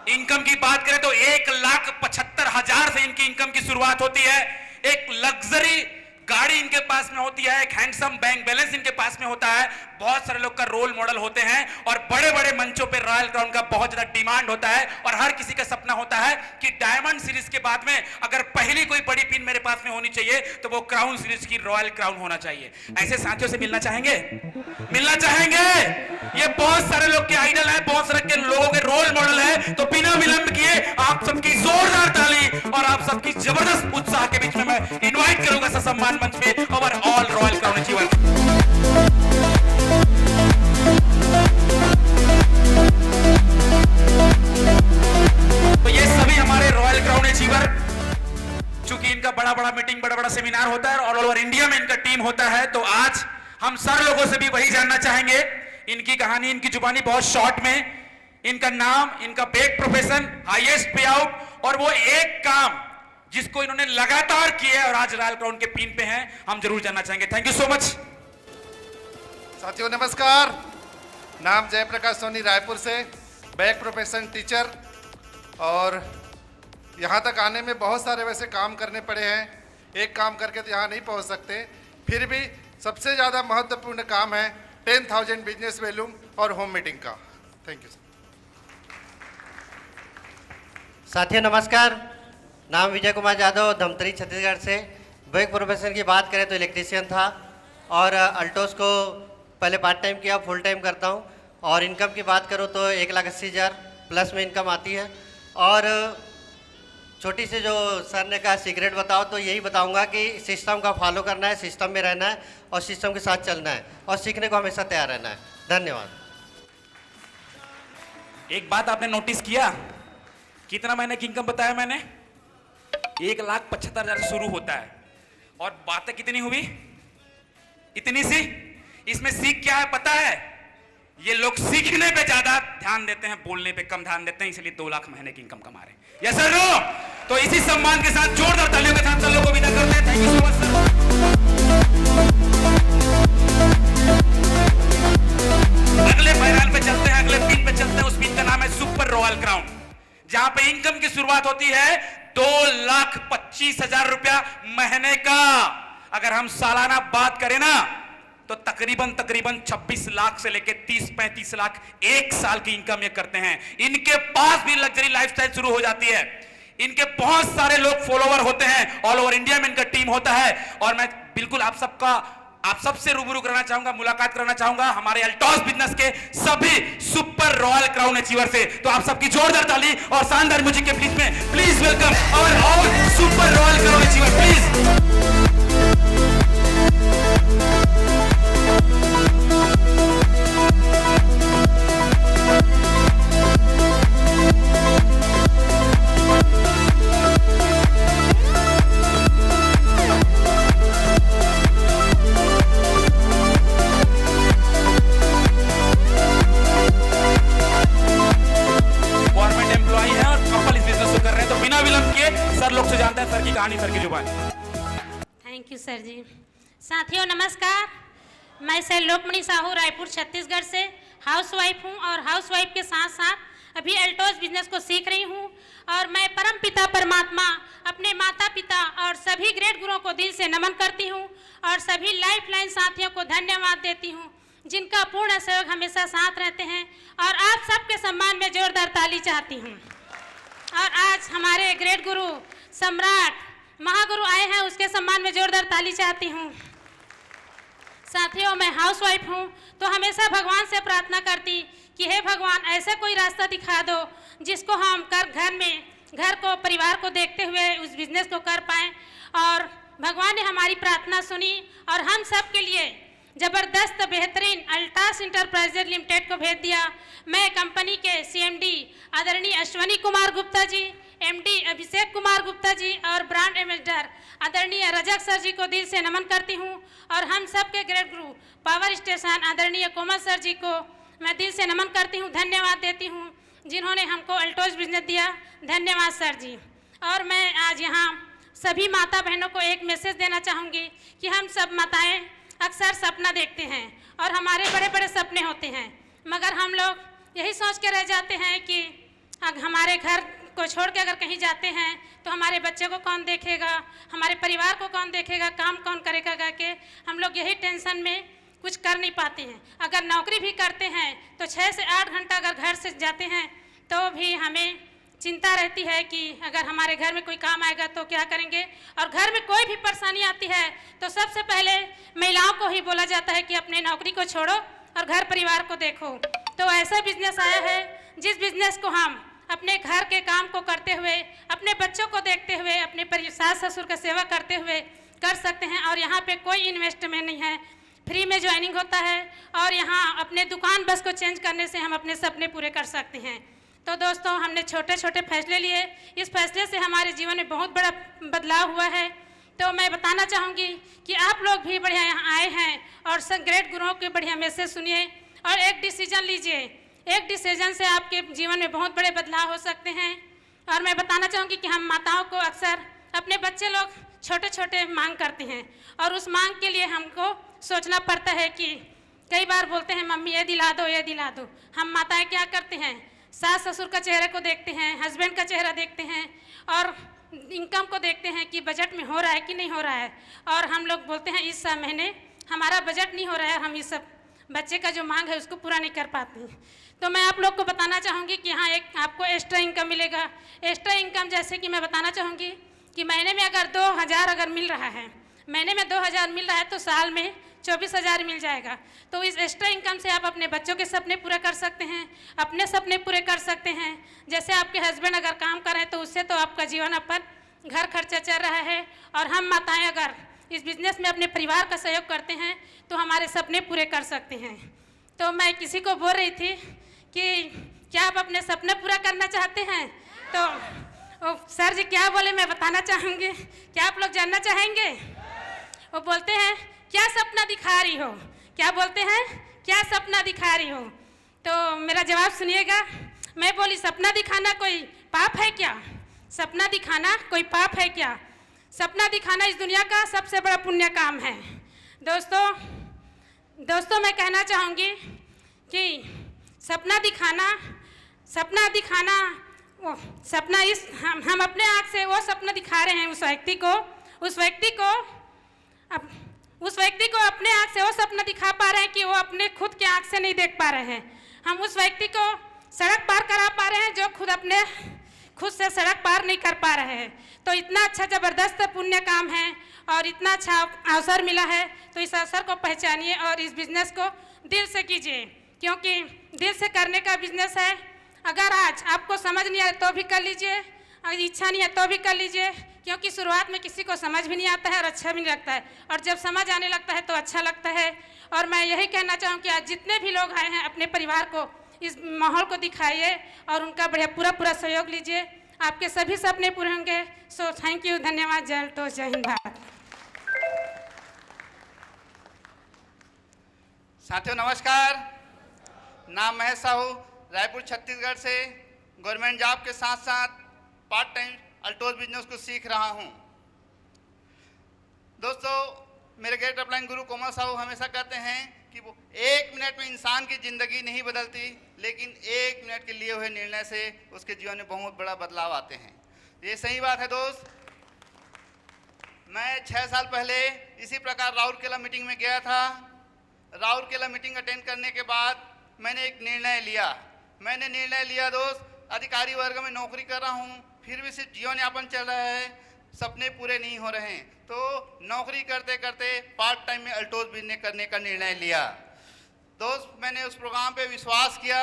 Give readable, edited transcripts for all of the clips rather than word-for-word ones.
Income की बात करें तो 1,75,000 से इनकी इनकम की शुरुआत होती है। एक लग्जरी गाड़ी इनके पास में होती है, एक हैंडसम बैंक बैलेंस इनके पास में होता है, बहुत सारे लोग का रोल मॉडल होते हैं और बड़े बड़े मंचों पे रॉयल क्राउन का बहुत ज्यादा डिमांड होता है और हर किसी का सपना होता है कि डायमंड सीरीज के बाद में अगर पहली कोई बड़ी पिन मेरे पास में होनी चाहिए तो वो क्राउन सीरीज की रॉयल क्राउन होना चाहिए। ऐसे साथियों से मिलना चाहेंगे? मिलना चाहेंगे? ये बहुत सारे लोग के आइडल है, बहुत सारे के लोगों के रोल मॉडल है। तो बिना विलंब किए आप सबकी जोरदार ताली और आप सबकी जबरदस्त उत्साह के बीच में मैं इनवाइट करूंगा सम्मान मंच पे और ऑल रॉयल क्राउन अचीवर। तो ये सभी हमारे रॉयल क्राउन अचीवर, चूंकि इनका बड़ा बड़ा मीटिंग, बड़ा बड़ा सेमिनार होता है और ऑल ओवर इंडिया में इनका टीम होता है, तो आज हम सारे लोगों से भी वही जानना चाहेंगे। इनकी कहानी, इनकी जुबानी बहुत शॉर्ट में, इनका नाम, इनका बेक प्रोफेशन, हाईएस्ट पे आउट और वो एक काम जिसको इन्होंने लगातार किया है और आज रॉयल क्राउन के पिन पे हैं, हम जरूर जानना चाहेंगे। Thank you so much. साथियों नमस्कार, नाम जयप्रकाश सोनी, रायपुर से, बैक प्रोफेशन टीचर। और यहाँ तक आने में बहुत सारे वैसे काम करने पड़े हैं, एक काम करके तो यहाँ नहीं पहुँच सकते, फिर भी सबसे ज़्यादा महत्वपूर्ण काम है 10,000 बिजनेस वैल्यूम और होम मीटिंग का। Thank you. साथियों नमस्कार, नाम विजय कुमार यादव, धमतरी छत्तीसगढ़ से। बैक प्रोफेशन की बात करें तो इलेक्ट्रीशियन था और अल्टोस को पहले पार्ट टाइम किया, फुल टाइम करता हूं। और इनकम की बात करूं तो 1,80,000 प्लस में इनकम आती है। और छोटी सी जो सर ने कहा सीक्रेट बताओ, तो यही बताऊंगा कि सिस्टम का फॉलो करना है, सिस्टम में रहना है और सिस्टम के साथ चलना है और सीखने को हमेशा तैयार रहना है। धन्यवाद। एक बात आपने नोटिस किया, कितना महीने की इनकम बताया मैंने? 1,75,000 से शुरू होता है और बातें कितनी हुई? इतनी सी। इसमें सीख क्या है पता है? ये लोग सीखने पे ज्यादा ध्यान देते हैं, बोलने पे कम ध्यान देते हैं, इसलिए 2 लाख महीने की इनकम कमा रहे हैं। Yes sir, no? तो इसी सम्मान के साथ, जोरदार तालियों के साथ सर लोगों को विदा करते हैं। Thank you so much sir. अगले पैराल पे चलते हैं, अगले पिन पे चलते हैं। उस पिन का नाम है सुपर रॉयल क्राउन, जहां पे इनकम की शुरुआत होती है 2,25,000 रुपया महीने का। अगर हम सालाना बात करें ना तो तकरीबन 26 लाख से लेकर 30-35 लाख एक साल की इनकम ये करते हैं। इनके पास भी लग्जरी लाइफस्टाइल शुरू हो जाती है। इनके बहुत सारे लोग फॉलोवर होते हैं, ऑल ओवर इंडिया में इनका टीम होता है। और मैं बिल्कुल आप सबसे रूबरू कराना चाहूंगा, मुलाकात कराना चाहूंगा हमारे अल्टोस बिजनेस के सभी सुपर रॉयल क्राउन अचीवर से। तो आप सबकी जोरदार ताली और शानदार म्यूजिक के बीच में please welcome our all super royal crown achiever please. Sir की जुबान। Thank you sir ji. साथियों नमस्कार, मैं सर लोकमणि साहू, रायपुर छत्तीसगढ़ से हाउसवाइफ हूँ और हाउसवाइफ के साथ साथ अभी अल्टोस बिजनेस को सीख रही हूँ। और मैं परम पिता परमात्मा, अपने माता पिता और सभी ग्रेट गुरुओं को दिल से नमन करती हूँ और सभी लाइफ लाइन साथियों को धन्यवाद देती हूँ जिनका पूर्ण सहयोग हमेशा साथ रहते हैं। और आप सबके सम्मान में जोरदार ताली चाहती हूँ। और आज हमारे ग्रेट गुरु सम्राट महागुरु आए हैं, उसके सम्मान में जोरदार ताली चाहती हूँ। साथियों मैं हाउसवाइफ हूँ तो हमेशा भगवान से प्रार्थना करती कि हे भगवान ऐसा कोई रास्ता दिखा दो जिसको हम घर को परिवार को देखते हुए उस बिजनेस को कर पाएँ। और भगवान ने हमारी प्रार्थना सुनी और हम सब के लिए जबरदस्त बेहतरीन अल्टास इंटरप्राइजेज लिमिटेड को भेज दिया। मैं कंपनी के सीएमडी आदरणीय अश्वनी कुमार गुप्ता जी, एमडी अभिषेक कुमार गुप्ता जी और ब्रांड एम्बेसडर आदरणीय रजक सर जी को दिल से नमन करती हूं। और हम सब के ग्रेट गुरु पावर स्टेशन आदरणीय कोमल सर जी को मैं दिल से नमन करती हूं, धन्यवाद देती हूं जिन्होंने हमको अल्टोस बिजनेस दिया। धन्यवाद सर जी। और मैं आज यहाँ सभी माता बहनों को एक मैसेज देना चाहूँगी कि हम सब माताएँ अक्सर सपना देखते हैं और हमारे बड़े बड़े सपने होते हैं, मगर हम लोग यही सोच के रह जाते हैं कि हमारे घर को छोड़ के अगर कहीं जाते हैं तो हमारे बच्चे को कौन देखेगा, हमारे परिवार को कौन देखेगा, काम कौन करेगा करके हम लोग यही टेंशन में कुछ कर नहीं पाते हैं। अगर नौकरी भी करते हैं तो 6 से 8 घंटा अगर घर से जाते हैं तो भी हमें चिंता रहती है कि अगर हमारे घर में कोई काम आएगा तो क्या करेंगे। और घर में कोई भी परेशानी आती है तो सबसे पहले महिलाओं को ही बोला जाता है कि अपने नौकरी को छोड़ो और घर परिवार को देखो। तो ऐसा बिजनेस आया है जिस बिजनेस को हम अपने घर के काम को करते हुए, अपने बच्चों को देखते हुए, अपने सास ससुर का सेवा करते हुए कर सकते हैं। और यहाँ पे कोई इन्वेस्टमेंट नहीं है, फ्री में ज्वाइनिंग होता है और यहाँ अपने दुकान बस को चेंज करने से हम अपने सपने पूरे कर सकते हैं। तो दोस्तों, हमने छोटे छोटे फैसले लिए, इस फैसले से हमारे जीवन में बहुत बड़ा बदलाव हुआ है। तो मैं बताना चाहूँगी कि आप लोग भी बढ़िया यहाँ आए हैं और सब ग्रेट गुरुओं के बढ़िया मैसेज सुनिए और एक डिसीजन लीजिए। एक डिसीजन से आपके जीवन में बहुत बड़े बदलाव हो सकते हैं। और मैं बताना चाहूँगी कि हम माताओं को अक्सर अपने बच्चे लोग छोटे छोटे मांग करते हैं और उस मांग के लिए हमको सोचना पड़ता है कि कई बार बोलते हैं मम्मी ये दिला दो, ये दिला दो। हम माताएं क्या करते हैं, सास ससुर का चेहरे को देखते हैं, हस्बैंड का चेहरा देखते हैं और इनकम को देखते हैं कि बजट में हो रहा है कि नहीं हो रहा है। और हम लोग बोलते हैं इस महीने हमारा बजट नहीं हो रहा है, हम इस सब बच्चे का जो मांग है उसको पूरा नहीं कर पाते हैं। तो मैं आप लोग को बताना चाहूँगी कि यहाँ एक आपको एक्स्ट्रा इनकम मिलेगा। एक्स्ट्रा इनकम जैसे कि मैं बताना चाहूँगी कि महीने में अगर 2000 अगर मिल रहा है, महीने में 2000 मिल रहा है तो साल में 24,000 मिल जाएगा। तो इस एक्स्ट्रा इनकम से आप अपने बच्चों के सपने पूरे कर सकते हैं, अपने सपने पूरे कर सकते हैं। जैसे आपके हस्बैंड अगर काम कर रहे हैं तो उससे तो आपका जीवन अपन घर खर्चा चल रहा है और हम माताएं अगर इस बिजनेस में अपने परिवार का सहयोग करते हैं तो हमारे सपने पूरे कर सकते हैं। तो मैं किसी को बोल रही थी कि क्या आप अपने सपने पूरा करना चाहते हैं? तो सर जी क्या बोले मैं बताना चाहूँगी, क्या आप लोग जानना चाहेंगे? वो बोलते हैं क्या सपना दिखा रही हो, क्या बोलते हैं क्या सपना दिखा रही हो। तो मेरा जवाब सुनिएगा। मैं बोली सपना दिखाना कोई पाप है क्या? सपना दिखाना कोई पाप है क्या? सपना दिखाना इस दुनिया का सबसे बड़ा पुण्य काम है। दोस्तों मैं कहना चाहूँगी कि सपना दिखाना वो सपना इस हम अपने आँख से वो सपना दिखा रहे हैं उस व्यक्ति को अपने आँख से वो सपना दिखा पा रहे हैं कि वो अपने खुद के आँख से नहीं देख पा रहे हैं। हम उस व्यक्ति को सड़क पार करा पा रहे हैं जो खुद से सड़क पार नहीं कर पा रहे हैं। तो इतना अच्छा ज़बरदस्त पुण्य काम है और इतना अच्छा अवसर मिला है तो इस अवसर को पहचानिए और इस बिजनेस को दिल से कीजिए, क्योंकि दिल से करने का बिजनेस है। अगर आज आपको समझ नहीं आए तो भी कर लीजिए, अगर इच्छा नहीं है तो भी कर लीजिए, क्योंकि शुरुआत में किसी को समझ भी नहीं आता है और अच्छा भी नहीं लगता है, और जब समझ आने लगता है तो अच्छा लगता है। और मैं यही कहना चाहूँ कि आज जितने भी लोग आए हैं अपने परिवार को इस माहौल को दिखाइए और उनका बढ़िया पूरा सहयोग लीजिए, आपके सभी सपने पूरे होंगे। सो थैंक यू, धन्यवाद। जय तो जय हिंद भारत। साथियों नमस्कार, नाम महेश साहू, रायपुर छत्तीसगढ़ से गवर्नमेंट जॉब के साथ साथ पार्ट टाइम अल्टोज बिजनेस को सीख रहा हूं। दोस्तों, मेरे ग्रेट अपलाइन गुरु कोमल साहू हमेशा कहते हैं कि वो 1 मिनट में इंसान की ज़िंदगी नहीं बदलती, लेकिन 1 मिनट के लिए हुए निर्णय से उसके जीवन में बहुत बड़ा बदलाव आते हैं। ये सही बात है दोस्त। मैं 6 साल पहले इसी प्रकार राउरकेला मीटिंग में गया था। राउरकेला मीटिंग अटेंड करने के बाद मैंने एक निर्णय लिया दोस्त, अधिकारी वर्ग में नौकरी कर रहा हूँ, फिर भी सिर्फ जीवन यापन चल रहा है, सपने पूरे नहीं हो रहे हैं। तो नौकरी करते करते पार्ट टाइम में अल्टोज बिजनेस करने का निर्णय लिया। दोस्त, मैंने उस प्रोग्राम पे विश्वास किया,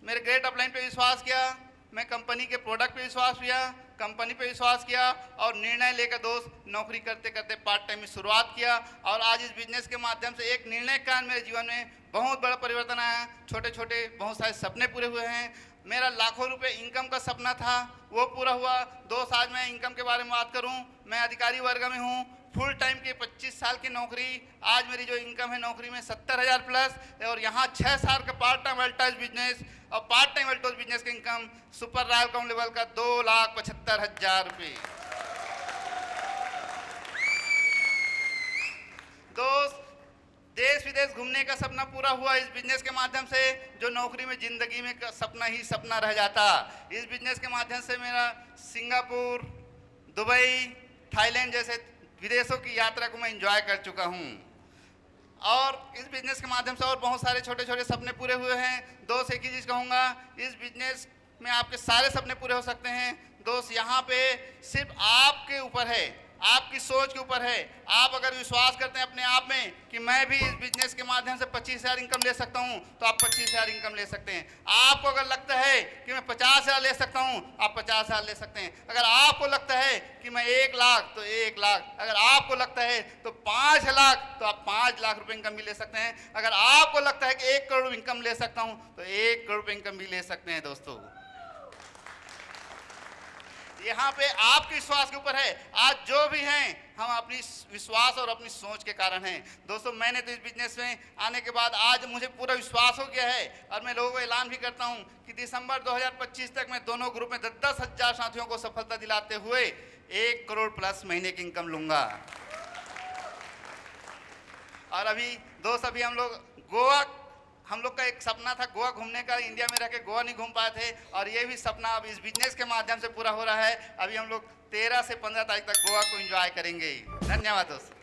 मेरे ग्रेट अपलाइन पे विश्वास किया, मैं कंपनी के प्रोडक्ट पे विश्वास किया, कंपनी पे विश्वास किया और निर्णय लेकर दोस्त नौकरी करते करते पार्ट टाइम में शुरुआत किया। और आज इस बिजनेस के माध्यम से एक निर्णय के कारण मेरे जीवन में बहुत बड़ा परिवर्तन आया। छोटे छोटे बहुत सारे सपने पूरे हुए हैं। मेरा लाखों रुपए इनकम का सपना था, वो पूरा हुआ। दोस्त, आज मैं इनकम के बारे में बात करूं, मैं अधिकारी वर्ग में हूं, फुल टाइम की 25 साल की नौकरी। आज मेरी जो इनकम है नौकरी में 70,000 प्लस, और यहाँ 6 साल का पार्ट टाइम अल्टोज बिजनेस और पार्ट टाइम अल्टोज बिजनेस का इनकम सुपर रॉयल कम लेवल का 2,75,000 रुपये। दोस्त, देश विदेश घूमने का सपना पूरा हुआ इस बिजनेस के माध्यम से, जो नौकरी में जिंदगी में का सपना ही सपना रह जाता। इस बिजनेस के माध्यम से मेरा सिंगापुर, दुबई, थाईलैंड जैसे विदेशों की यात्रा को मैं एंजॉय कर चुका हूँ। और इस बिजनेस के माध्यम से और बहुत सारे छोटे छोटे सपने पूरे हुए हैं। दोस्त एक ही चीज़ कहूँगा, इस बिजनेस में आपके सारे सपने पूरे हो सकते हैं। दोस्त यहाँ पे सिर्फ आपके ऊपर है, आपकी सोच के ऊपर है। आप अगर विश्वास करते हैं अपने आप में कि मैं भी इस बिजनेस के माध्यम से 25,000 इनकम ले सकता हूं, तो आप 25,000 इनकम ले सकते हैं। आपको अगर लगता है कि मैं 50,000 ले सकता हूं, आप 50,000 ले सकते हैं। अगर आपको लगता है कि मैं 1 लाख, तो 1 लाख। अगर आपको लगता है तो 5 लाख, तो आप 5 लाख रुपए इनकम भी ले सकते हैं। अगर आपको लगता है कि 1 करोड़ इनकम ले सकता हूं, तो 1 करोड़ रुपए इनकम भी ले सकते हैं। दोस्तों, यहाँ पे आपके विश्वास के ऊपर है। आज जो भी हैं, हम अपनी विश्वास और अपनी सोच के कारण हैं। दोस्तों, मैंने तो इस बिजनेस में आने के बाद आज मुझे पूरा विश्वास हो गया है, और मैं लोगों को ऐलान भी करता हूँ कि दिसंबर 2025 तक मैं दोनों ग्रुप में 10-10 हजार साथियों को सफलता दिलाते हुए 1 करोड़ प्लस महीने की इनकम लूंगा। और अभी दोस्त, अभी हम लोग का एक सपना था गोवा घूमने का। इंडिया में रह के गोवा नहीं घूम पाए थे, और ये भी सपना अब इस बिजनेस के माध्यम से पूरा हो रहा है। अभी हम लोग 13 से 15 तारीख तक गोवा को एंजॉय करेंगे। धन्यवाद दोस्त।